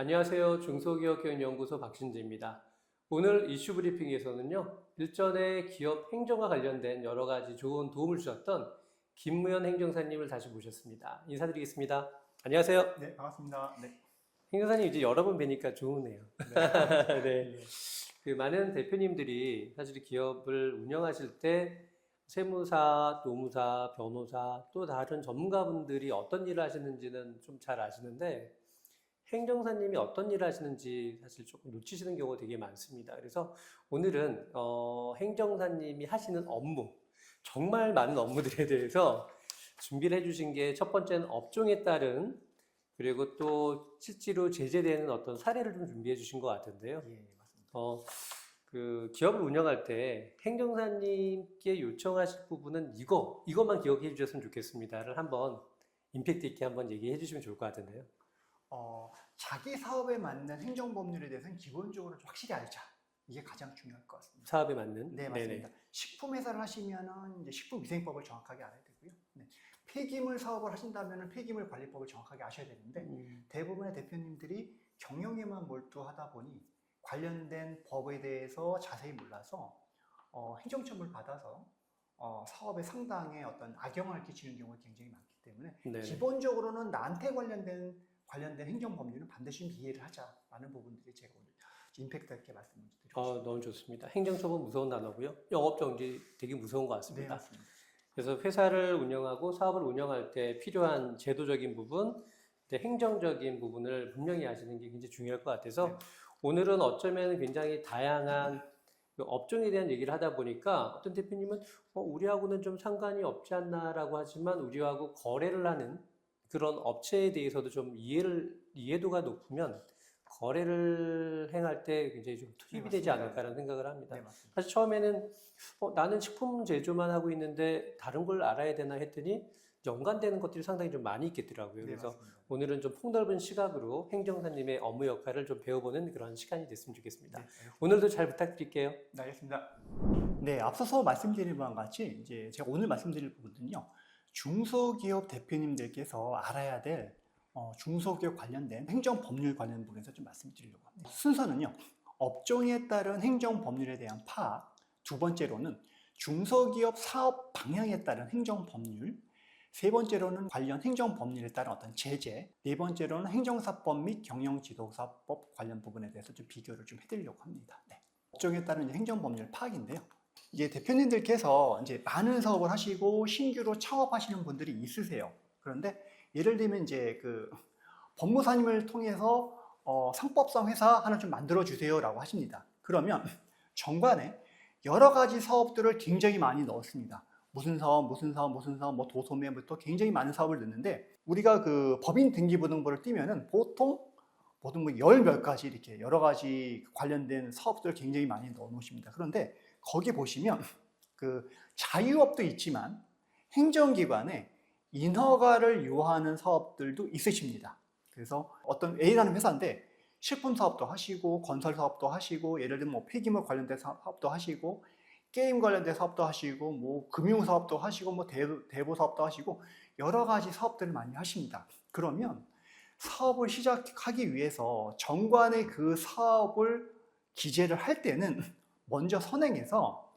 안녕하세요. 중소기업교육연구소 박신지입니다. 오늘 이슈 브리핑에서는요, 일전에 기업 행정과 관련된 여러 가지 좋은 도움을 주셨던 김무현 행정사님을 다시 모셨습니다. 인사드리겠습니다. 안녕하세요. 네, 반갑습니다. 네. 행정사님 이제 여러 번 뵈니까 좋으네요. 네. 네. 그 많은 대표님들이 사실 기업을 운영하실 때 세무사, 노무사, 변호사, 또 다른 전문가분들이 어떤 일을 하시는지는 좀 잘 아시는데 행정사님이 어떤 일을 하시는지 사실 조금 놓치시는 경우가 되게 많습니다. 그래서 오늘은 행정사님이 하시는 업무, 정말 많은 업무들에 대해서 준비를 해주신 게 첫 번째는 업종에 따른 그리고 또 실제로 제재되는 어떤 사례를 좀 준비해 주신 것 같은데요. 예, 맞습니다. 그 기업을 운영할 때 행정사님께 요청하실 부분은 이것만 기억해 주셨으면 좋겠습니다를 한번 임팩트 있게 한번 얘기해 주시면 좋을 것 같은데요. 자기 사업에 맞는 행정법률에 대해서는 기본적으로 좀 확실히 알자. 이게 가장 중요할 것 같습니다. 사업에 맞는? 네, 맞습니다. 식품회사를 하시면은 이제 식품위생법을 정확하게 알아야 되고요. 네. 폐기물 사업을 하신다면은 폐기물 관리법을 정확하게 아셔야 되는데 대부분의 대표님들이 경영에만 몰두하다 보니 관련된 법에 대해서 자세히 몰라서 행정처분을 받아서 사업에 상당의 어떤 악영향을 끼치는 경우가 굉장히 많기 때문에 네네. 기본적으로는 나한테 관련된 행정법률은 반드시 좀 이해를 하자라는 부분들이 제가 오늘 임팩트 있게 말씀을 드리고 너무 좋습니다. 행정처분 무서운 단어고요. 영업정지 되게 무서운 것 네, 같습니다. 맞습니다. 그래서 회사를 운영하고 사업을 운영할 때 필요한 제도적인 부분, 행정적인 부분을 분명히 아시는 게 굉장히 중요할 것 같아서 네. 오늘은 어쩌면 굉장히 다양한 그 업종에 대한 얘기를 하다 보니까 어떤 대표님은 우리하고는 좀 상관이 없지 않나라고 하지만 우리하고 거래를 하는 그런 업체에 대해서도 좀 이해도가 높으면 거래를 행할 때 굉장히 좀 투입이 되지 맞습니다. 않을까라는 생각을 합니다. 네, 맞습니다. 사실 처음에는 나는 식품 제조만 하고 있는데 다른 걸 알아야 되나 했더니 연관되는 것들이 상당히 좀 많이 있겠더라고요. 네, 그래서 맞습니다. 오늘은 좀 폭넓은 시각으로 행정사님의 업무 역할을 좀 배워보는 그런 시간이 됐으면 좋겠습니다. 네, 알겠습니다. 오늘도 잘 부탁드릴게요. 네, 알겠습니다. 네, 앞서서 말씀드린 바와 같이 이제 제가 오늘 말씀드릴 부분은요, 중소기업 대표님들께서 알아야 될 중소기업 관련된 행정법률 관련 부분에서 좀 말씀드리려고 합니다. 순서는요, 업종에 따른 행정법률에 대한 파악, 두 번째로는 중소기업 사업 방향에 따른 행정법률, 세 번째로는 관련 행정법률에 따른 어떤 제재, 네 번째로는 행정사법 및 경영지도사법 관련 부분에 대해서 좀 비교를 좀 해드리려고 합니다. 네. 업종에 따른 행정법률 파악인데요. 이제 대표님들께서 이제 많은 사업을 하시고 신규로 창업하시는 분들이 있으세요. 그런데 예를 들면 이제 그 법무사님을 통해서 상법상 회사 하나 좀 만들어 주세요라고 하십니다. 그러면 정관에 여러 가지 사업들을 굉장히 많이 넣었습니다. 무슨 사업, 뭐 도소매부터 굉장히 많은 사업을 넣는데 우리가 그 법인 등기부등본을 띄면은 보통 뭐 열 몇 가지 이렇게 여러 가지 관련된 사업들을 굉장히 많이 넣어 놓으십니다. 그런데 거기 보시면 그 자유업도 있지만 행정기관에 인허가를 요하는 사업들도 있으십니다. 그래서 어떤 A라는 회사인데 식품 사업도 하시고 건설 사업도 하시고 예를 들면 뭐 폐기물 관련된 사업도 하시고 게임 관련된 사업도 하시고 뭐 금융 사업도 하시고 뭐 대보 사업도 하시고 여러 가지 사업들을 많이 하십니다. 그러면 사업을 시작하기 위해서 정관에 그 사업을 기재를 할 때는 먼저 선행해서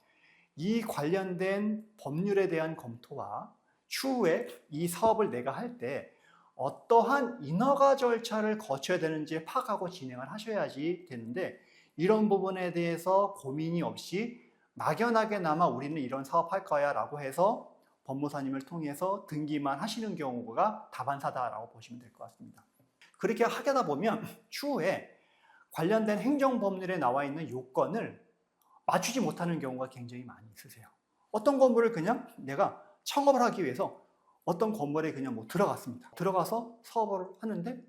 이 관련된 법률에 대한 검토와 추후에 이 사업을 내가 할 때 어떠한 인허가 절차를 거쳐야 되는지 파악하고 진행을 하셔야지 되는데 이런 부분에 대해서 고민이 없이 막연하게나마 우리는 이런 사업할 거야 라고 해서 법무사님을 통해서 등기만 하시는 경우가 다반사다라고 보시면 될 것 같습니다. 그렇게 하다 보면 추후에 관련된 행정법률에 나와 있는 요건을 맞추지 못하는 경우가 굉장히 많이 있으세요. 어떤 건물을 그냥 내가 창업을 하기 위해서 어떤 건물에 그냥 뭐 들어갔습니다. 들어가서 사업을 하는데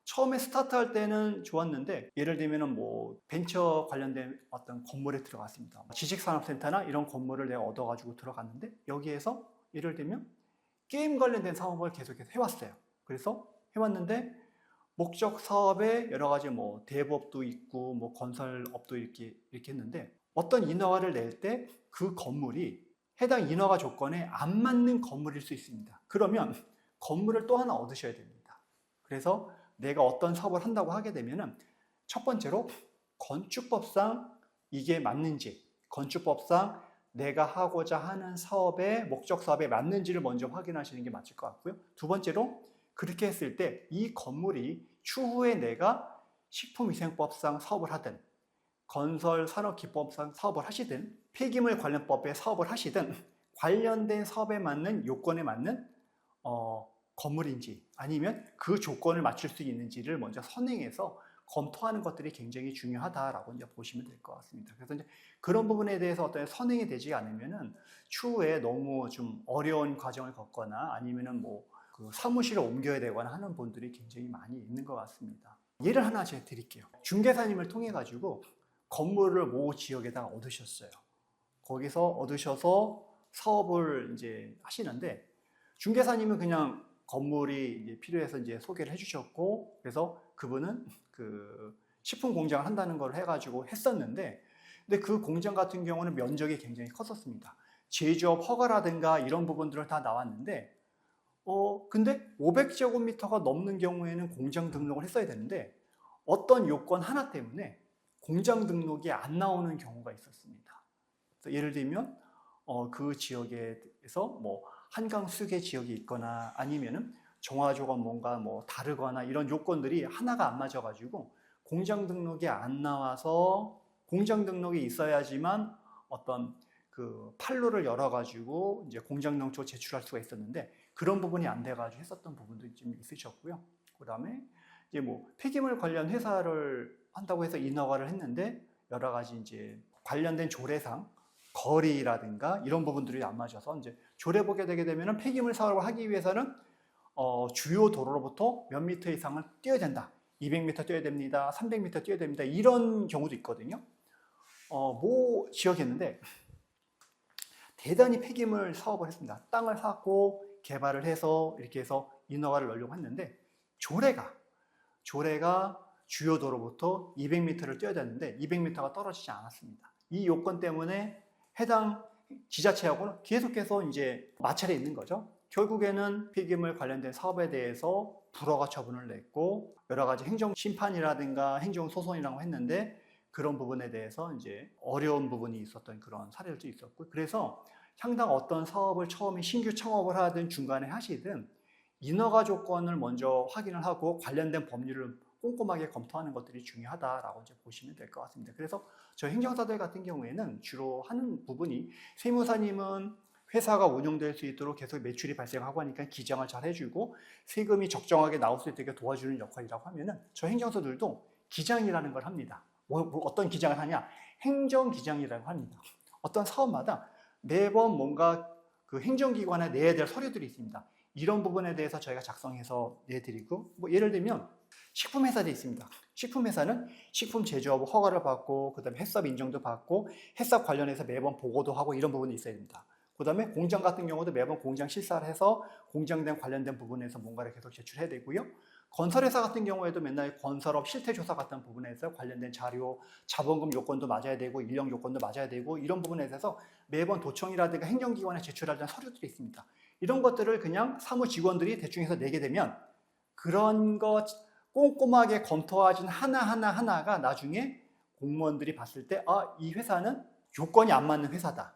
처음에 스타트할 때는 좋았는데 예를 들면 뭐 벤처 관련된 어떤 건물에 들어갔습니다. 지식산업센터나 이런 건물을 내가 얻어가지고 들어갔는데 여기에서 예를 들면 게임 관련된 사업을 계속해서 해왔어요. 그래서 해왔는데 목적 사업에 여러 가지 뭐 대부업도 있고 뭐 건설업도 이렇게 했는데 어떤 인허가를 낼 때 그 건물이 해당 인허가 조건에 안 맞는 건물일 수 있습니다. 그러면 건물을 또 하나 얻으셔야 됩니다. 그래서 내가 어떤 사업을 한다고 하게 되면은 첫 번째로 건축법상 이게 맞는지, 건축법상 내가 하고자 하는 사업의 목적 사업에 맞는지를 먼저 확인하시는 게 맞을 것 같고요. 두 번째로 그렇게 했을 때 이 건물이 추후에 내가 식품위생법상 사업을 하든 건설산업기법상 사업을 하시든 폐기물 관련법에 사업을 하시든 관련된 사업에 맞는 요건에 맞는 건물인지 아니면 그 조건을 맞출 수 있는지를 먼저 선행해서 검토하는 것들이 굉장히 중요하다라고 이제 보시면 될 것 같습니다. 그래서 이제 그런 부분에 대해서 어떤 선행이 되지 않으면은 추후에 너무 좀 어려운 과정을 겪거나 아니면은 그 사무실을 옮겨야 되거나 하는 분들이 굉장히 많이 있는 것 같습니다. 예를 하나 제가 드릴게요. 중개사님을 통해 가지고 건물을 모 지역에다가 얻으셨어요. 거기서 얻으셔서 사업을 이제 하시는데 중개사님은 그냥 건물이 이제 필요해서 이제 소개를 해주셨고 그래서 그분은 그 식품 공장을 한다는 걸 해가지고 했었는데 근데 그 공장 같은 경우는 면적이 굉장히 컸었습니다. 제조업 허가라든가 이런 부분들은 다 나왔는데 근데 500제곱미터가 넘는 경우에는 공장 등록을 했어야 되는데 어떤 요건 하나 때문에 공장 등록이 안 나오는 경우가 있었습니다. 예를 들면 그 지역에서 한강 수계 지역이 있거나 아니면은 정화조가 뭔가 다르거나 이런 요건들이 하나가 안 맞아가지고 공장 등록이 안 나와서 공장 등록이 있어야지만 어떤 그 판로를 열어가지고 이제 공장 등록조 제출할 수가 있었는데 그런 부분이 안 돼가지고 했었던 부분도 좀 있으셨고요. 그 다음에 이제 폐기물 관련 회사를 한다고 해서 인허가를 했는데 여러 가지 이제 관련된 조례상 거리라든가 이런 부분들이 안 맞아서 이제 조례 보게 되게 되면은 폐기물 사업을 하기 위해서는 주요 도로로부터 몇 미터 이상을 뛰어야 된다. 200m 뛰어야 됩니다. 300m 뛰어야 됩니다. 이런 경우도 있거든요. 모 지역이었는데 대단히 폐기물 사업을 했습니다. 땅을 사고 개발을 해서 이렇게 해서 인허가를 넣으려고 했는데 조례가 주요 도로부터 200m를 뛰어야 되는데 200m가 떨어지지 않았습니다. 이 요건 때문에 해당 지자체하고는 계속해서 이제 마찰이 있는 거죠. 결국에는 폐기물 관련된 사업에 대해서 불허가 처분을 냈고 여러 가지 행정 심판이라든가 행정 소송이라고 했는데 그런 부분에 대해서 이제 어려운 부분이 있었던 그런 사례들도 있었고 그래서 상당 어떤 사업을 처음에 신규 창업을 하든 중간에 하시든 인허가 조건을 먼저 확인을 하고 관련된 법률을 꼼꼼하게 검토하는 것들이 중요하다라고 이제 보시면 될 것 같습니다. 그래서 저희 행정사들 같은 경우에는 주로 하는 부분이 세무사님은 회사가 운영될 수 있도록 계속 매출이 발생하고 하니까 기장을 잘 해주고 세금이 적정하게 나올 수 있게 도와주는 역할이라고 하면은 저희 행정사들도 기장이라는 걸 합니다. 어떤 기장을 하냐? 행정기장이라고 합니다. 어떤 사업마다 매번 뭔가 그 행정기관에 내야 될 서류들이 있습니다. 이런 부분에 대해서 저희가 작성해서 내드리고 예를 들면 식품회사도 있습니다. 식품회사는 식품 제조업 허가를 받고 그 다음에 햇섭 인정도 받고 햇섭 관련해서 매번 보고도 하고 이런 부분이 있어야 됩니다. 그 다음에 공장 같은 경우도 매번 공장 실사를 해서 공장된 관련된 부분에서 뭔가를 계속 제출해야 되고요. 건설회사 같은 경우에도 맨날 건설업 실태조사 같은 부분에서 관련된 자료, 자본금 요건도 맞아야 되고 인력 요건도 맞아야 되고 이런 부분에 대해서 매번 도청이라든가 행정기관에 제출하는 서류들이 있습니다. 이런 것들을 그냥 사무 직원들이 대충 해서 내게 되면 그런 것 꼼꼼하게 검토하신 하나가 나중에 공무원들이 봤을 때 이 회사는 요건이 안 맞는 회사다.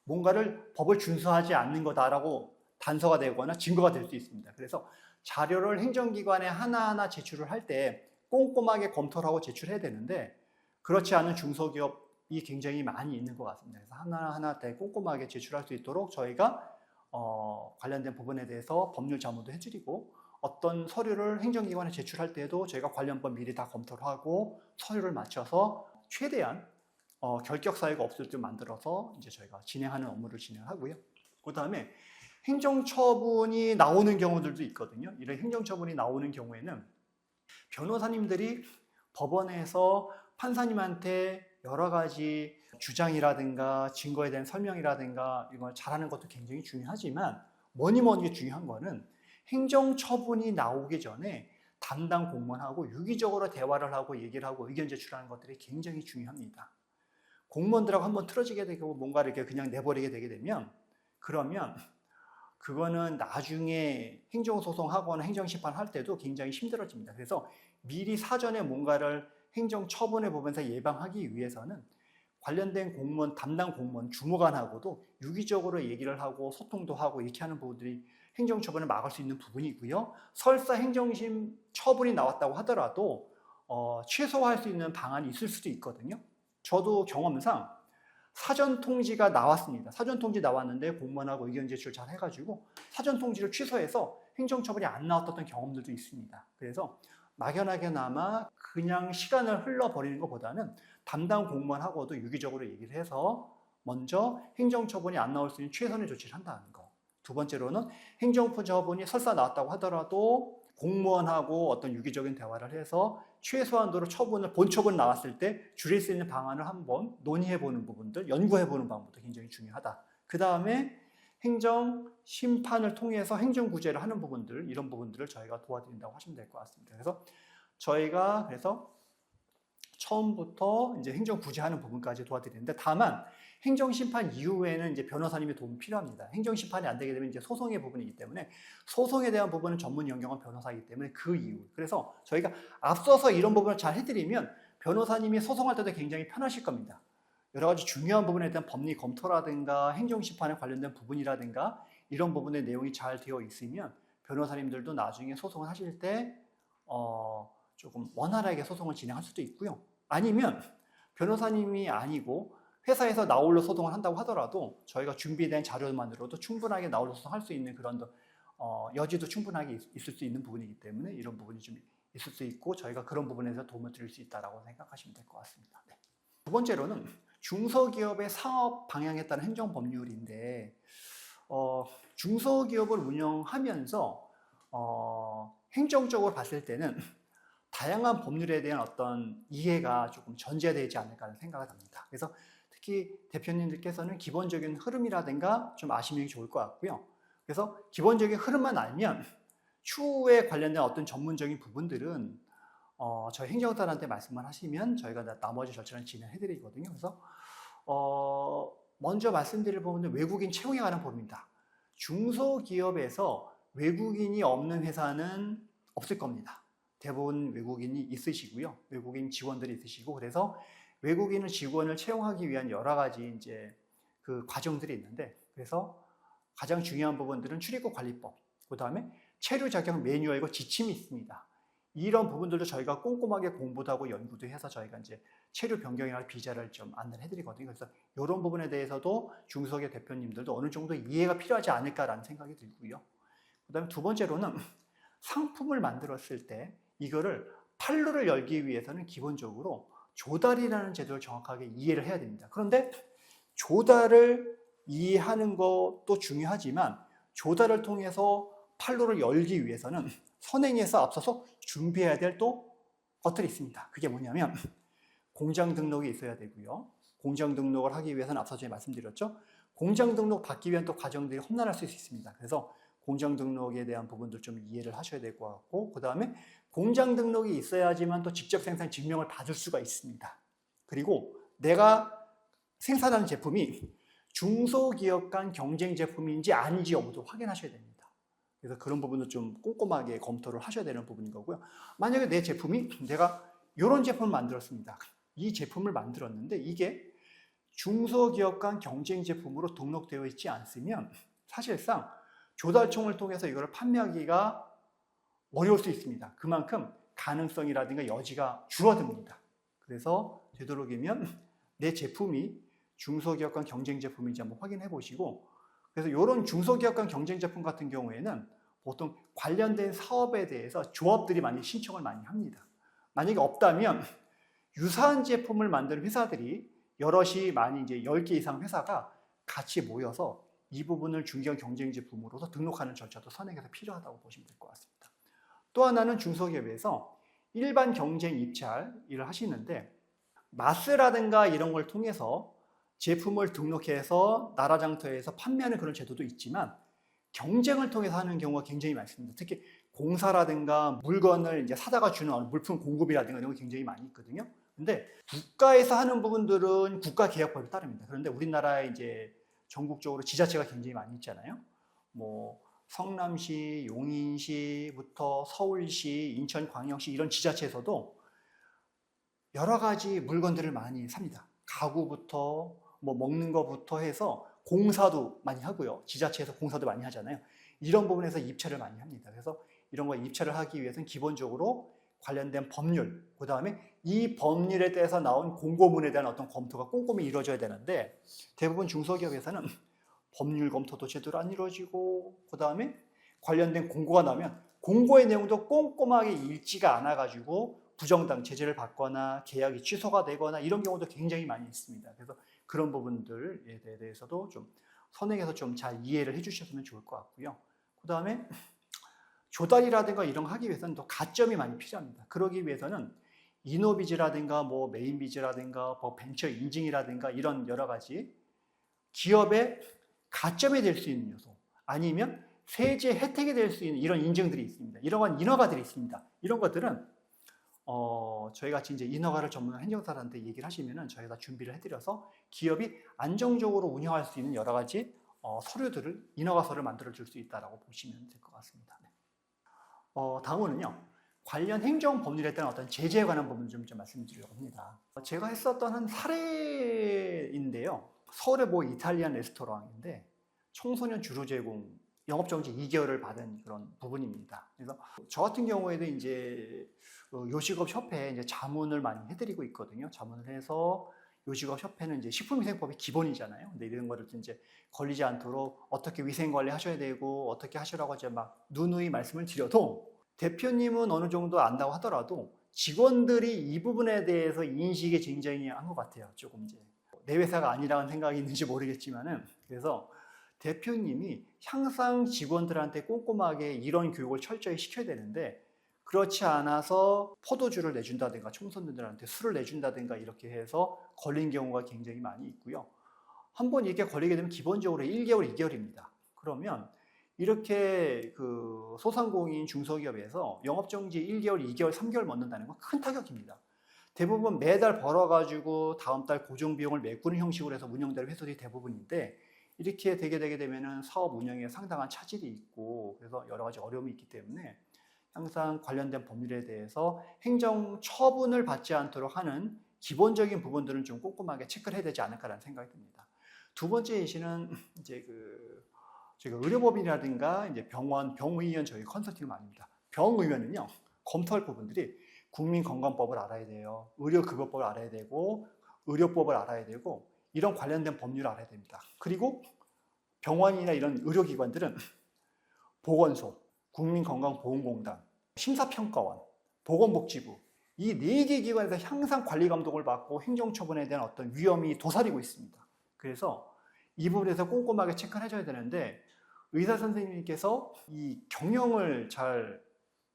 뭔가를 법을 준수하지 않는 거다라고 단서가 되거나 증거가 될 수 있습니다. 그래서 자료를 행정기관에 하나하나 제출을 할 때 꼼꼼하게 검토를 하고 제출해야 되는데 그렇지 않은 중소기업이 굉장히 많이 있는 것 같습니다. 그래서 하나하나 되게 꼼꼼하게 제출할 수 있도록 저희가 관련된 부분에 대해서 법률 자문도 해드리고 어떤 서류를 행정기관에 제출할 때도 저희가 관련법 미리 다 검토를 하고 서류를 맞춰서 최대한 결격 사유가 없을 때 만들어서 이제 저희가 진행하는 업무를 진행하고요. 그 다음에 행정처분이 나오는 경우들도 있거든요. 이런 행정처분이 나오는 경우에는 변호사님들이 법원에서 판사님한테 여러 가지 주장이라든가 증거에 대한 설명이라든가 이걸 잘하는 것도 굉장히 중요하지만 뭐니 중요한 거는 행정처분이 나오기 전에 담당 공무원하고 유기적으로 대화를 하고 얘기를 하고 의견 제출하는 것들이 굉장히 중요합니다. 공무원들하고 한번 틀어지게 되고 뭔가 이렇게 그냥 내버리게 되게 되면 그러면 그거는 나중에 행정소송하거나 행정심판할 때도 굉장히 힘들어집니다. 그래서 미리 사전에 뭔가를 행정처분해 보면서 예방하기 위해서는 관련된 공무원, 담당 공무원, 주무관하고도 유기적으로 얘기를 하고 소통도 하고 이렇게 하는 부분들이 행정처분을 막을 수 있는 부분이고요. 설사 행정심 처분이 나왔다고 하더라도 최소화할 수 있는 방안이 있을 수도 있거든요. 저도 경험상 사전 통지가 나왔습니다. 사전 통지 나왔는데 공무원하고 의견 제출 잘 해가지고 사전 통지를 취소해서 행정처분이 안 나왔던 경험들도 있습니다. 그래서 막연하게나마 그냥 시간을 흘러버리는 것보다는 담당 공무원하고도 유기적으로 얘기를 해서 먼저 행정처분이 안 나올 수 있는 최선의 조치를 한다는 거. 두 번째로는 행정처분이 설사 나왔다고 하더라도 공무원하고 어떤 유기적인 대화를 해서 최소한도로 본처분 나왔을 때 줄일 수 있는 방안을 한번 논의해보는 부분들, 연구해보는 방법도 굉장히 중요하다. 그 다음에 행정 심판을 통해서 행정구제를 하는 부분들, 이런 부분들을 저희가 도와드린다고 하시면 될 것 같습니다. 그래서 저희가 처음부터 이제 행정구제하는 부분까지 도와드리는데, 다만 행정심판 이후에는 이제 변호사님의 도움이 필요합니다. 행정심판이 안 되게 되면 이제 소송의 부분이기 때문에 소송에 대한 부분은 전문 영역은 변호사이기 때문에 그 이후. 그래서 저희가 앞서서 이런 부분을 잘 해드리면 변호사님이 소송할 때도 굉장히 편하실 겁니다. 여러 가지 중요한 부분에 대한 법리 검토라든가 행정심판에 관련된 부분이라든가 이런 부분의 내용이 잘 되어 있으면 변호사님들도 나중에 소송을 하실 때 조금 원활하게 소송을 진행할 수도 있고요. 아니면 변호사님이 아니고 회사에서 나홀로 소송을 한다고 하더라도 저희가 준비된 자료만으로도 충분하게 나홀로 소송할 수 있는 그런 여지도 충분하게 있을 수 있는 부분이기 때문에 이런 부분이 좀 있을 수 있고 저희가 그런 부분에서 도움을 드릴 수 있다고 생각하시면 될 것 같습니다. 네. 두 번째로는 중소기업의 사업 방향에 따른 행정법률인데 중소기업을 운영하면서 행정적으로 봤을 때는 다양한 법률에 대한 어떤 이해가 조금 전제되지 않을까 하는 생각을 합니다. 그래서 특히 대표님들께서는 기본적인 흐름이라든가 좀 아시면 좋을 것 같고요. 그래서 기본적인 흐름만 알면 추후에 관련된 어떤 전문적인 부분들은 저희 행정사한테 말씀을 하시면 저희가 나머지 절차를 진행해 드리거든요. 그래서 먼저 말씀드릴 부분은 외국인 채용에 관한 부분입니다. 중소기업에서 외국인이 없는 회사는 없을 겁니다. 대부분 외국인이 있으시고요. 외국인 직원들이 있으시고, 그래서 외국인 직원을 채용하기 위한 여러 가지 이제 그 과정들이 있는데, 그래서 가장 중요한 부분들은 출입국 관리법, 그 다음에 체류 자격 매뉴얼과 지침이 있습니다. 이런 부분들도 저희가 꼼꼼하게 공부도 하고 연구도 해서 저희가 이제 체류 변경이나 비자를 좀 안내를 해드리거든요. 그래서 이런 부분에 대해서도 중소기업 대표님들도 어느 정도 이해가 필요하지 않을까라는 생각이 들고요. 그 다음에 두 번째로는 상품을 만들었을 때 이거를 판로를 열기 위해서는 기본적으로 조달이라는 제도를 정확하게 이해를 해야 됩니다. 그런데 조달을 이해하는 것도 중요하지만 조달을 통해서 판로를 열기 위해서는 선행에서 앞서서 준비해야 될 또 것들이 있습니다. 그게 뭐냐면 공장 등록이 있어야 되고요. 공장 등록을 하기 위해서는 앞서 제가 말씀드렸죠. 공장 등록 받기 위한 또 과정들이 험난할 수 있습니다. 그래서 공장 등록에 대한 부분들 좀 이해를 하셔야 될 것 같고, 그 다음에 공장 등록이 있어야지만 또 직접 생산 증명을 받을 수가 있습니다. 그리고 내가 생산하는 제품이 중소기업 간 경쟁 제품인지 아닌지 여부도 확인하셔야 됩니다. 그래서 그런 부분도 좀 꼼꼼하게 검토를 하셔야 되는 부분인 거고요. 만약에 내 제품이 내가 이런 제품을 만들었습니다. 이 제품을 만들었는데 이게 중소기업 간 경쟁 제품으로 등록되어 있지 않으면 사실상 조달청을 통해서 이걸 판매하기가 어려울 수 있습니다. 그만큼 가능성이라든가 여지가 줄어듭니다. 그래서 되도록이면 내 제품이 중소기업 간 경쟁 제품인지 한번 확인해 보시고, 그래서 이런 중소기업 간 경쟁 제품 같은 경우에는 보통 관련된 사업에 대해서 조합들이 많이 신청을 많이 합니다. 만약에 없다면 유사한 제품을 만드는 회사들이 여럿이 많이 이제 10개 이상 회사가 같이 모여서 이 부분을 중견 경쟁 제품으로서 등록하는 절차도 선행해서 필요하다고 보시면 될 것 같습니다. 또 하나는 중소기업에서 일반 경쟁 입찰 일을 하시는데 마스라든가 이런 걸 통해서 제품을 등록해서 나라장터에서 판매하는 그런 제도도 있지만 경쟁을 통해서 하는 경우가 굉장히 많습니다. 특히 공사라든가 물건을 이제 사다가 주는 물품 공급이라든가 이런 거 굉장히 많이 있거든요. 근데 국가에서 하는 부분들은 국가 계약법에 따릅니다. 그런데 우리나라에 이제 전국적으로 지자체가 굉장히 많이 있잖아요. 뭐 성남시, 용인시부터 서울시, 인천광역시 이런 지자체에서도 여러 가지 물건들을 많이 삽니다. 가구부터 뭐 먹는 거부터 해서 공사도 많이 하고요. 지자체에서 공사도 많이 하잖아요. 이런 부분에서 입찰을 많이 합니다. 그래서 이런 거 입찰을 하기 위해서는 기본적으로 관련된 법률, 그 다음에 이 법률에 대해서 나온 공고문에 대한 어떤 검토가 꼼꼼히 이루어져야 되는데 대부분 중소기업에서는 법률 검토도 제대로 안 이루어지고 그 다음에 관련된 공고가 나오면 공고의 내용도 꼼꼼하게 읽지가 않아가지고 부정당 제재를 받거나 계약이 취소가 되거나 이런 경우도 굉장히 많이 있습니다. 그래서 그런 부분들에 대해서도 좀 선행해서 좀 잘 이해를 해주셨으면 좋을 것 같고요. 그 다음에 조달이라든가 이런 거 하기 위해서는 또 가점이 많이 필요합니다. 그러기 위해서는 이노비즈라든가 뭐 메인비즈라든가 뭐 벤처 인증이라든가 이런 여러 가지 기업의 가점이 될 수 있는 요소 아니면 세제 혜택이 될 수 있는 이런 인증들이 있습니다. 이러한 인허가들이 있습니다. 이런 것들은 저희 같이 이제 인허가를 전문한 행정사한테 얘기를 하시면은 저희가 다 준비를 해드려서 기업이 안정적으로 운영할 수 있는 여러 가지 서류들을 인허가서를 만들어 줄 수 있다라고 보시면 될 것 같습니다. 네. 다음으로는요. 관련 행정 법률에 따른 어떤 제재에 관한 부분 좀 말씀드리려고 합니다. 제가 했었던 한 사례인데요. 서울의 뭐 이탈리안 레스토랑인데 청소년 주로 제공 영업정지 2개월을 받은 그런 부분입니다. 그래서 저 같은 경우에도 이제 요식업 협회에 이제 자문을 많이 해드리고 있거든요. 자문을 해서 요식업 협회는 이제 식품위생법이 기본이잖아요. 근데 이런 거를 이제 걸리지 않도록 어떻게 위생 관리 하셔야 되고 어떻게 하시라고 이제 막 누누이 말씀을 드려도 대표님은 어느 정도 안다고 하더라도 직원들이 이 부분에 대해서 인식이 굉장히 한 것 같아요. 조금 이제 내 회사가 아니라는 생각이 있는지 모르겠지만은 그래서 대표님이 항상 직원들한테 꼼꼼하게 이런 교육을 철저히 시켜야 되는데 그렇지 않아서 포도주를 내준다든가 청소년들한테 술을 내준다든가 이렇게 해서 걸린 경우가 굉장히 많이 있고요. 한번 이렇게 걸리게 되면 기본적으로 1개월, 2개월입니다. 그러면 이렇게 그 소상공인 중소기업에서 영업정지 1개월, 2개월, 3개월 먹는다는 건 큰 타격입니다. 대부분 매달 벌어가지고 다음 달 고정비용을 메꾸는 형식으로 해서 운영되는 회사들이 대부분인데 이렇게 되게 되면은 사업 운영에 상당한 차질이 있고 그래서 여러 가지 어려움이 있기 때문에 항상 관련된 법률에 대해서 행정 처분을 받지 않도록 하는 기본적인 부분들은 좀 꼼꼼하게 체크를 해야 되지 않을까라는 생각이 듭니다. 두 번째 이시는 이제 저희가 의료법인이라든가 이제 병원, 병의원 저희 컨설팅을 많이 합니다. 병의원은요 검토할 부분들이 국민건강법을 알아야 돼요. 의료급여법을 알아야 되고 의료법을 알아야 되고 이런 관련된 법률을 알아야 됩니다. 그리고 병원이나 이런 의료기관들은 보건소, 국민건강보험공단, 심사평가원, 보건복지부 이 4개 기관에서 항상 관리 감독을 받고 행정처분에 대한 어떤 위험이 도사리고 있습니다. 그래서 이 부분에서 꼼꼼하게 체크를 해줘야 되는데 의사 선생님께서 이 경영을 잘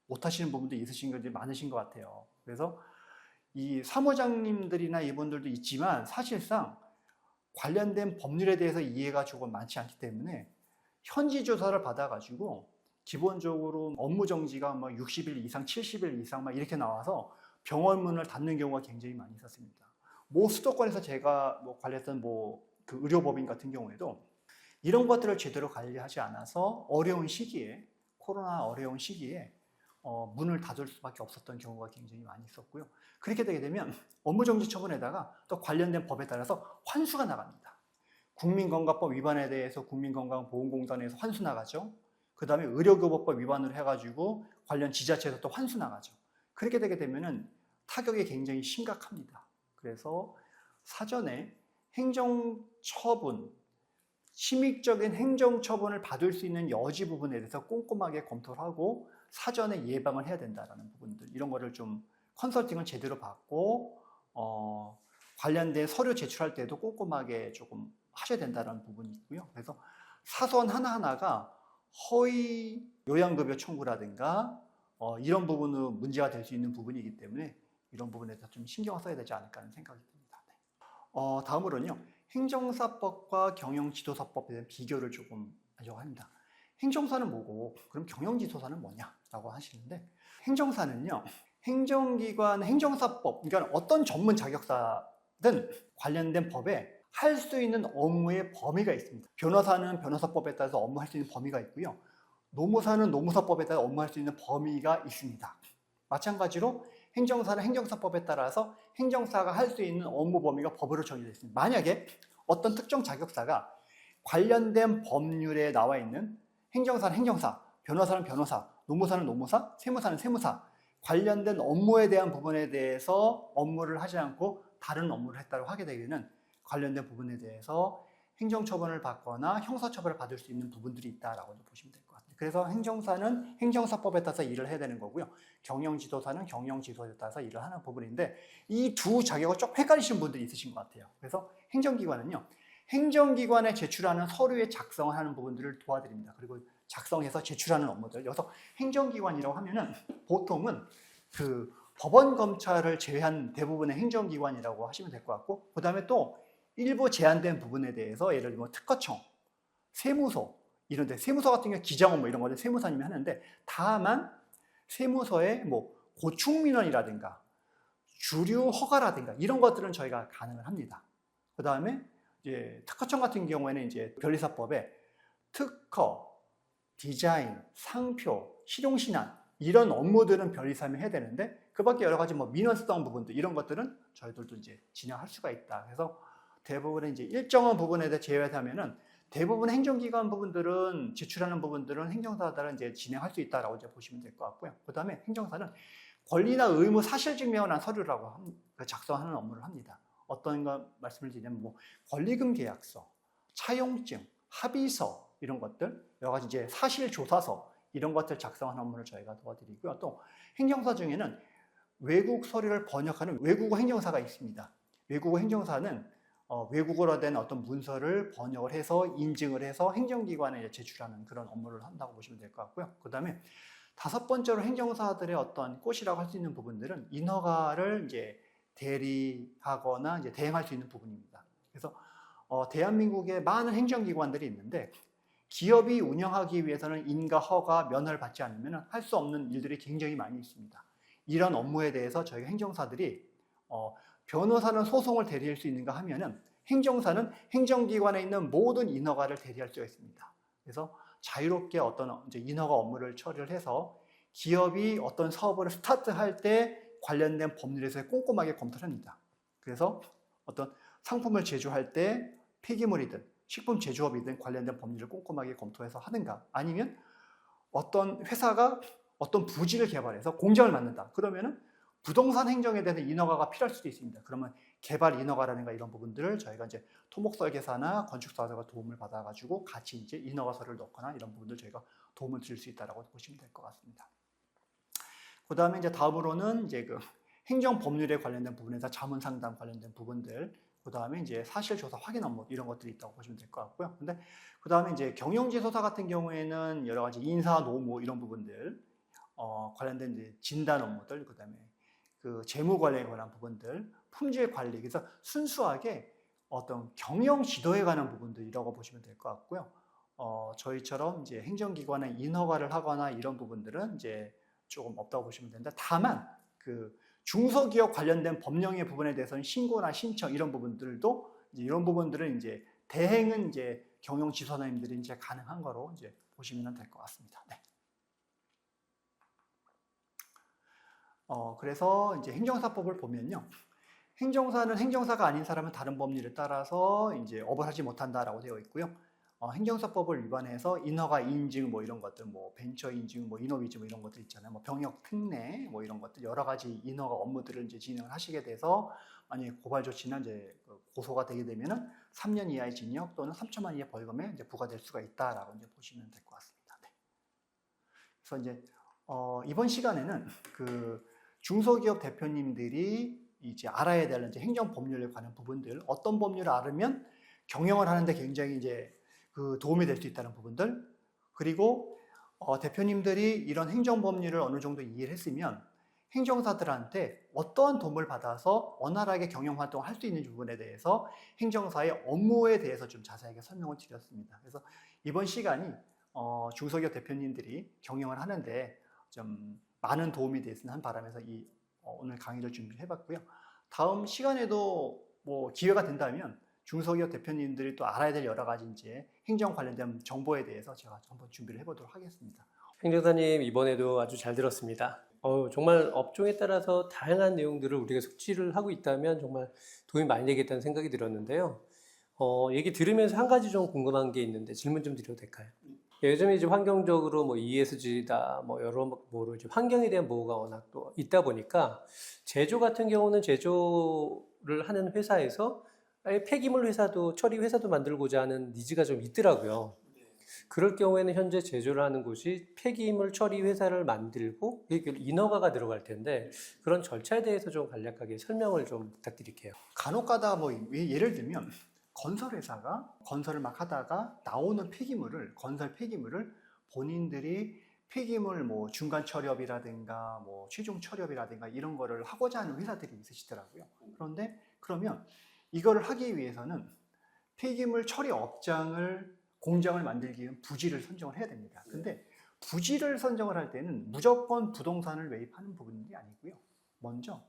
못하시는 부분도 있으신 분들이 많으신 것 같아요. 그래서 이 사무장님들이나 이분들도 있지만 사실상 관련된 법률에 대해서 이해가 조금 많지 않기 때문에 현지 조사를 받아가지고 기본적으로 업무 정지가 뭐 60일 이상, 70일 이상 막 이렇게 나와서 병원 문을 닫는 경우가 굉장히 많이 있었습니다. 모 수도권에서 제가 뭐 관리했던 그 의료법인 같은 경우에도 이런 것들을 제대로 관리하지 않아서 어려운 시기에 코로나 어려운 시기에 문을 닫을 수밖에 없었던 경우가 굉장히 많이 있었고요. 그렇게 되게 되면 업무정지 처분에다가 또 관련된 법에 따라서 환수가 나갑니다. 국민건강법 위반에 대해서 국민건강보험공단에서 환수 나가죠. 그 다음에 의료교보법 위반을 해가지고 관련 지자체에서 또 환수 나가죠. 그렇게 되게 되면은 타격이 굉장히 심각합니다. 그래서 사전에 행정처분, 심익적인 행정처분을 받을 수 있는 여지 부분에 대해서 꼼꼼하게 검토를 하고 사전에 예방을 해야 된다는 부분들 이런 거를 좀 컨설팅을 제대로 받고 관련된 서류 제출할 때도 꼼꼼하게 조금 하셔야 된다는 부분이 있고요. 그래서 사소한 하나하나가 허위 요양급여 청구라든가 이런 부분은 문제가 될 수 있는 부분이기 때문에 이런 부분에 대해서 좀 신경을 써야 되지 않을까 하는 생각이 듭니다. 네. 다음으로는요. 행정사법과 경영지도사법에 대한 비교를 조금 하려고 합니다. 행정사는 뭐고 그럼 경영지도사는 뭐냐라고 하시는데 행정사는요. 행정기관 행정사법 그러니까 어떤 전문 자격사든 관련된 법에 할 수 있는 업무의 범위가 있습니다. 변호사는 변호사법에 따라서 업무할 수 있는 범위가 있고요. 노무사는 노무사법에 따라 업무할 수 있는 범위가 있습니다. 마찬가지로 행정사는 행정사법에 따라서 행정사가 할 수 있는 업무 범위가 법으로 정해져 있습니다. 만약에 어떤 특정 자격사가 관련된 법률에 나와 있는 행정사는 행정사, 변호사는 변호사, 노무사는 노무사, 세무사는 세무사 관련된 업무에 대한 부분에 대해서 업무를 하지 않고 다른 업무를 했다고 하게 되면 관련된 부분에 대해서 행정처분을 받거나 형사처벌을 받을 수 있는 부분들이 있다라고 보시면 될 것 같아요. 그래서 행정사는 행정사법에 따라서 일을 해야 되는 거고요. 경영지도사는 경영지도에 따라서 일을 하는 부분인데 이 두 자격을 좀 헷갈리시는 분들이 있으신 것 같아요. 그래서 행정기관은요. 행정기관에 제출하는 서류의 작성을 하는 부분들을 도와드립니다. 그리고 작성해서 제출하는 업무들. 여기서 행정기관이라고 하면은 보통은 그 법원 검찰을 제외한 대부분의 행정기관이라고 하시면 될 것 같고, 그 다음에 또 일부 제한된 부분에 대해서 예를 들면 특허청, 세무서 이런 데 세무서 같은 경우 기장 업무 이런 거를 세무사님이 하는데 다만 세무서의 뭐 고충민원이라든가 주류 허가라든가 이런 것들은 저희가 가능을 합니다. 그 다음에 이제 특허청 같은 경우에는 이제 변리사법에 특허, 디자인, 상표, 실용신안 이런 업무들은 변리사님이 해야 되는데 그 밖에 여러 가지 뭐 민원성 부분들 이런 것들은 저희들도 이제 진행할 수가 있다. 그래서 대부분의 이제 일정한 부분에 대해 제외하면은 대부분 행정기관 부분들은 제출하는 부분들은 행정사들은 이제 진행할 수 있다라고 이제 보시면 될 것 같고요. 그 다음에 행정사는 권리나 의무 사실 증명을 한 서류라고 작성하는 업무를 합니다. 어떤 거 말씀을 드리냐면 뭐 권리금 계약서, 차용증, 합의서 이런 것들 여러 가지 이제 사실조사서 이런 것들 작성하는 업무를 저희가 도와드리고요. 또 행정사 중에는 외국 서류를 번역하는 외국어 행정사가 있습니다. 외국어 행정사는 외국어로 된 어떤 문서를 번역을 해서 인증을 해서 행정기관에 제출하는 그런 업무를 한다고 보시면 될 것 같고요. 그 다음에 다섯 번째로 행정사들의 어떤 꽃이라고 할 수 있는 부분들은 인허가를 이제 대리하거나 이제 대행할 수 있는 부분입니다. 그래서 대한민국에 많은 행정기관들이 있는데 기업이 운영하기 위해서는 인가, 허가, 면허를 받지 않으면 할 수 없는 일들이 굉장히 많이 있습니다. 이런 업무에 대해서 저희 행정사들이 변호사는 소송을 대리할 수 있는가 하면은 행정사는 행정기관에 있는 모든 인허가를 대리할 수가 있습니다. 그래서 자유롭게 어떤 이제 인허가 업무를 처리를 해서 기업이 어떤 사업을 스타트할 때 관련된 법률에서 꼼꼼하게 검토를 합니다. 그래서 어떤 상품을 제조할 때 폐기물이든 식품 제조업이든 관련된 법률을 꼼꼼하게 검토해서 하든가 아니면 어떤 회사가 어떤 부지를 개발해서 공장을 만든다. 그러면은 부동산 행정에 대해서 인허가가 필요할 수도 있습니다. 그러면 개발 인허가라든가 이런 부분들을 저희가 이제 토목설계사나 건축사가 도움을 받아가지고 같이 이제 인허가서를 넣거나 이런 부분들 저희가 도움을 드릴 수 있다라고 보시면 될 것 같습니다. 그 다음에 이제 다음으로는 이제 그 행정 법률에 관련된 부분에서 자문 상담 관련된 부분들, 그 다음에 이제 사실조사 확인 업무 이런 것들이 있다고 보시면 될 것 같고요. 근데 그 다음에 이제 경영지소사 같은 경우에는 여러 가지 인사, 노무 이런 부분들, 관련된 이제 진단 업무들, 그 다음에 그 재무 관리에 관한 부분들, 품질 관리, 그래서 순수하게 어떤 경영 지도에 관한 부분들이라고 보시면 될 것 같고요. 저희처럼 이제 행정기관에 인허가를 하거나 이런 부분들은 이제 조금 없다고 보시면 되는데, 다만 그 중소기업 관련된 법령의 부분에 대해서는 신고나 신청 이런 부분들도 이제 이런 부분들은 이제 대행은 이제 경영지소사님들이 이제 가능한 거로 이제 보시면 될 것 같습니다. 네. 그래서 이제 행정사법을 보면요. 행정사는 행정사가 아닌 사람은 다른 법률에 따라서 이제 업을 하지 못한다라고 되어 있고요. 행정사법을 위반해서 인허가 인증 뭐 이런 것들, 뭐 벤처 인증, 뭐 이노비즈 뭐 이런 것들 있잖아요. 뭐 병역 특례 뭐 이런 것들 여러 가지 인허가 업무들을 이제 진행을 하시게 돼서 만약에 고발 조치나 이제 고소가 되게 되면은 3년 이하의 징역 또는 3천만 원 이하의 벌금에 이제 부과될 수가 있다라고 이제 보시면 될 것 같습니다. 네. 그래서 이제 이번 시간에는 그 중소기업 대표님들이 이제 알아야 될 이제 행정 법률에 관한 부분들, 어떤 법률을 알으면 경영을 하는데 굉장히 이제 그 도움이 될 수 있다는 부분들, 그리고 대표님들이 이런 행정 법률을 어느 정도 이해를 했으면 행정사들한테 어떠한 도움을 받아서 원활하게 경영 활동을 할 수 있는 부분에 대해서 행정사의 업무에 대해서 좀 자세하게 설명을 드렸습니다. 그래서 이번 시간이 중소기업 대표님들이 경영을 하는데 좀 많은 도움이 됐으면 한 바람에서 오늘 강의를 준비해 봤고요. 다음 시간에도 뭐 기회가 된다면 중소기업 대표님들이 또 알아야 될 여러 가지 이제 행정 관련된 정보에 대해서 제가 한번 준비를 해보도록 하겠습니다. 행정사님 이번에도 아주 잘 들었습니다. 정말 업종에 따라서 다양한 내용들을 우리가 숙지를 하고 있다면 정말 도움이 많이 되겠다는 생각이 들었는데요. 얘기 들으면서 한 가지 좀 궁금한 게 있는데 질문 좀 드려도 될까요? 요즘에 이제 환경적으로 뭐 ESG다 뭐 여러 뭐로 이제 환경에 대한 보호가 워낙 또 있다 보니까 제조 같은 경우는 제조를 하는 회사에서 아예 폐기물 회사도 처리 회사도 만들고자 하는 니즈가 좀 있더라고요. 그럴 경우에는 현재 제조를 하는 곳이 폐기물 처리 회사를 만들고 인허가가 들어갈 텐데 그런 절차에 대해서 좀 간략하게 설명을 좀 부탁드릴게요. 간혹가다 뭐 예를 들면 건설회사가 건설을 막 하다가 나오는 폐기물을 건설 폐기물을 본인들이 폐기물 뭐 중간 처리업이라든가 뭐 최종 처리업이라든가 이런 거를 하고자 하는 회사들이 있으시더라고요. 그런데 그러면 이거를 하기 위해서는 폐기물 처리 업장을 공장을 만들기 위한 부지를 선정을 해야 됩니다. 근데 부지를 선정을 할 때는 무조건 부동산을 매입하는 부분이 아니고요. 먼저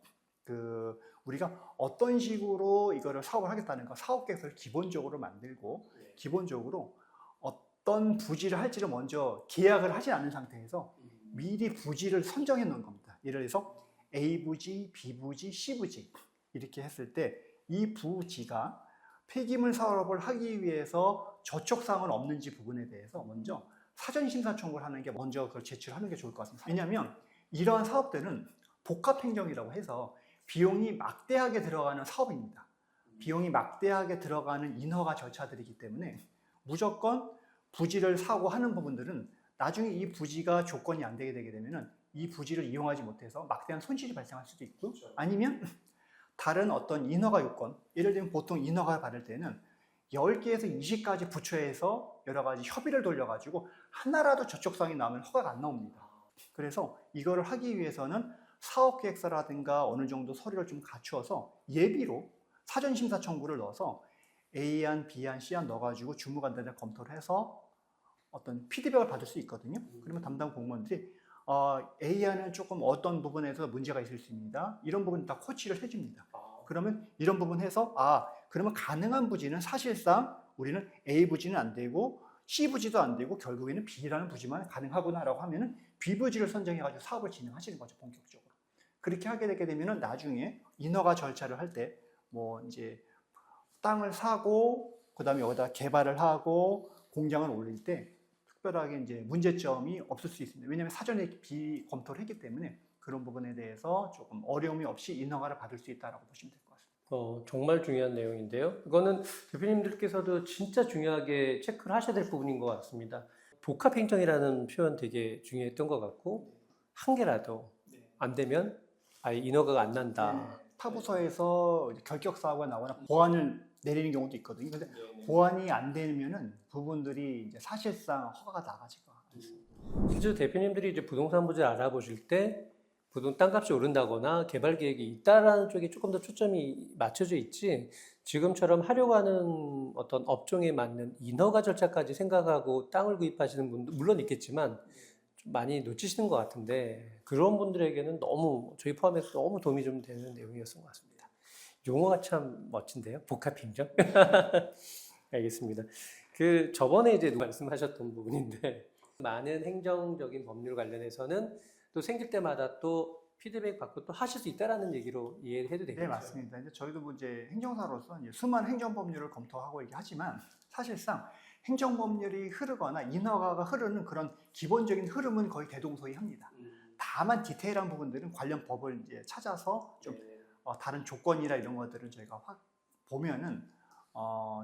우리가 어떤 식으로 이거를 사업을 하겠다는 거 사업 계획서를 기본적으로 만들고 기본적으로 어떤 부지를 할지를 먼저 계약을 하지 않은 상태에서 미리 부지를 선정해 놓은 겁니다. 예를 들어서 A 부지, B 부지, C 부지 이렇게 했을 때 이 부지가 폐기물 사업을 하기 위해서 저촉사항은 없는지 부분에 대해서 먼저 사전심사 청구를 하는 게 먼저 그걸 제출하는 게 좋을 것 같습니다. 왜냐하면 이러한 사업들은 복합행정이라고 해서 비용이 막대하게 들어가는 사업입니다. 비용이 막대하게 들어가는 인허가 절차들이기 때문에 무조건 부지를 사고 하는 부분들은 나중에 이 부지가 조건이 안 되게 되면 이 부지를 이용하지 못해서 막대한 손실이 발생할 수도 있고 아니면 다른 어떤 인허가 요건, 예를 들면 보통 인허가를 받을 때는 10개에서 20가지 부처에서 여러 가지 협의를 돌려가지고 하나라도 저촉사항이 나오면 허가가 안 나옵니다. 그래서 이거를 하기 위해서는 사업계획서라든가 어느 정도 서류를 좀 갖추어서 예비로 사전심사 청구를 넣어서 A안, B안, C안 넣어가지고 주무관들한테 검토를 해서 어떤 피드백을 받을 수 있거든요. 그러면 담당 공무원들이 A안은 조금 어떤 부분에서 문제가 있을 수 있습니다. 이런 부분 다 코치를 해줍니다. 그러면 이런 부분 해서 그러면 가능한 부지는 사실상 우리는 A 부지는 안 되고 C 부지도 안 되고 결국에는 B라는 부지만 가능하구나라고 하면은 B 부지를 선정해가지고 사업을 진행하시는 거죠, 본격적으로. 그렇게 하게 되게 되면은 나중에 인허가 절차를 할 때 뭐 이제 땅을 사고 그다음에 여기다 개발을 하고 공장을 올릴 때 특별하게 이제 문제점이 없을 수 있습니다. 왜냐하면 사전에 비검토를 했기 때문에 그런 부분에 대해서 조금 어려움이 없이 인허가를 받을 수 있다라고 보시면 될 것 같습니다. 정말 중요한 내용인데요. 이거는 대표님들께서도 진짜 중요하게 체크를 하셔야 될 부분인 것 같습니다. 복합행정이라는 표현 되게 중요했던 것 같고 한 개라도 안 되면 아예 인허가가 안 난다. 타부서에서 결격사고가 나거나 보완을 내리는 경우도 있거든요. 근데 보완이 안 되면은 부분들이 이제 사실상 허가가 나가지가 않습니다. 실제로 대표님들이 이제 부동산 부지를 알아보실 때 땅값이 오른다거나 개발 계획이 있다라는 쪽에 조금 더 초점이 맞춰져 있지 지금처럼 하려고 하는 어떤 업종에 맞는 인허가 절차까지 생각하고 땅을 구입하시는 분도 물론 있겠지만 좀 많이 놓치시는 것 같은데 그런 분들에게는 너무 저희 포함해서 너무 도움이 좀 되는 내용이었던 것 같습니다. 용어가 참 멋진데요. 복합행정. 알겠습니다. 저번에 이제 말씀하셨던 부분인데 많은 행정적인 법률 관련해서는 또 생길 때마다 또 피드백 받고 또 하실 수 있다라는 얘기로 이해해도 되겠죠? 네, 맞습니다. 이제 저희도 뭐 이제 행정사로서 이제 수많은 행정법률을 검토하고 얘기하지만 사실상 행정법률이 흐르거나 인허가가 흐르는 그런 기본적인 흐름은 거의 대동소이합니다. 다만 디테일한 부분들은 관련 법을 이제 찾아서 좀 다른 조건이나 이런 것들을 저희가 보면은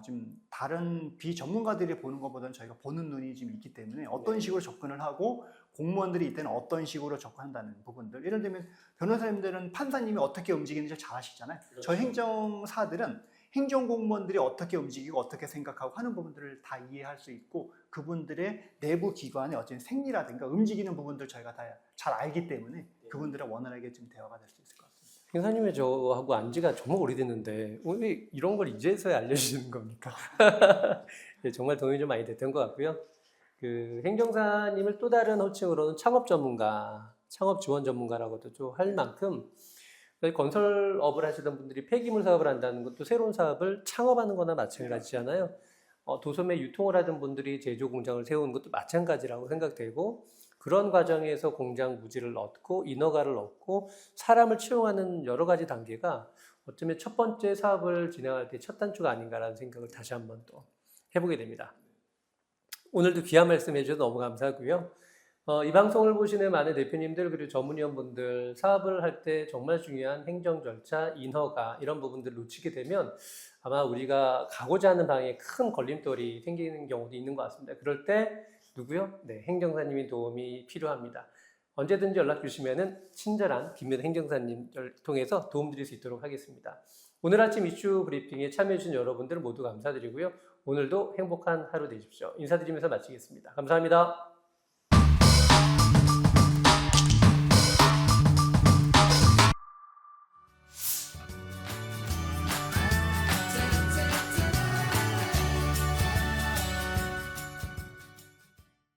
좀 다른 비전문가들이 보는 것보다는 저희가 보는 눈이 좀 있기 때문에 어떤 식으로 접근을 하고 공무원들이 이때는 어떤 식으로 접근한다는 부분들 예를 들면 변호사님들은 판사님이 어떻게 움직이는지 잘 아시잖아요. 그렇죠. 저희 행정사들은 행정공무원들이 어떻게 움직이고 어떻게 생각하고 하는 부분들을 다 이해할 수 있고 그분들의 내부 기관의 어떤 생리라든가 움직이는 부분들 저희가 다 잘 알기 때문에 그분들의 원활하게 좀 대화가 될 수 있을 것 같습니다. 행사님이 저하고 안 지가 정말 오래됐는데 왜 이런 걸 이제서야 알려주시는 겁니까? 네, 정말 도움이 좀 많이 됐던 것 같고요. 행정사님을 또 다른 호칭으로는 창업 전문가, 창업 지원 전문가라고도 좀 할 만큼 건설업을 하시던 분들이 폐기물 사업을 한다는 것도 새로운 사업을 창업하는 거나 마찬가지잖아요. 도소매 유통을 하던 분들이 제조 공장을 세우는 것도 마찬가지라고 생각되고, 그런 과정에서 공장 부지를 얻고 인허가를 얻고 사람을 채용하는 여러 가지 단계가 어쩌면 첫 번째 사업을 진행할 때 첫 단추가 아닌가라는 생각을 다시 한번 또 해보게 됩니다. 오늘도 귀한 말씀 해주셔서 너무 감사하고요. 이 방송을 보시는 많은 대표님들 그리고 전문위원분들, 사업을 할 때 정말 중요한 행정 절차, 인허가 이런 부분들을 놓치게 되면 아마 우리가 가고자 하는 방향에 큰 걸림돌이 생기는 경우도 있는 것 같습니다. 그럴 때 누구요? 네, 행정사님의 도움이 필요합니다. 언제든지 연락 주시면은 친절한 김민호 행정사님을 통해서 도움드릴 수 있도록 하겠습니다. 오늘 아침 이슈 브리핑에 참여해주신 여러분들 모두 감사드리고요. 오늘도 행복한 하루 되십시오. 인사드리면서 마치겠습니다. 감사합니다.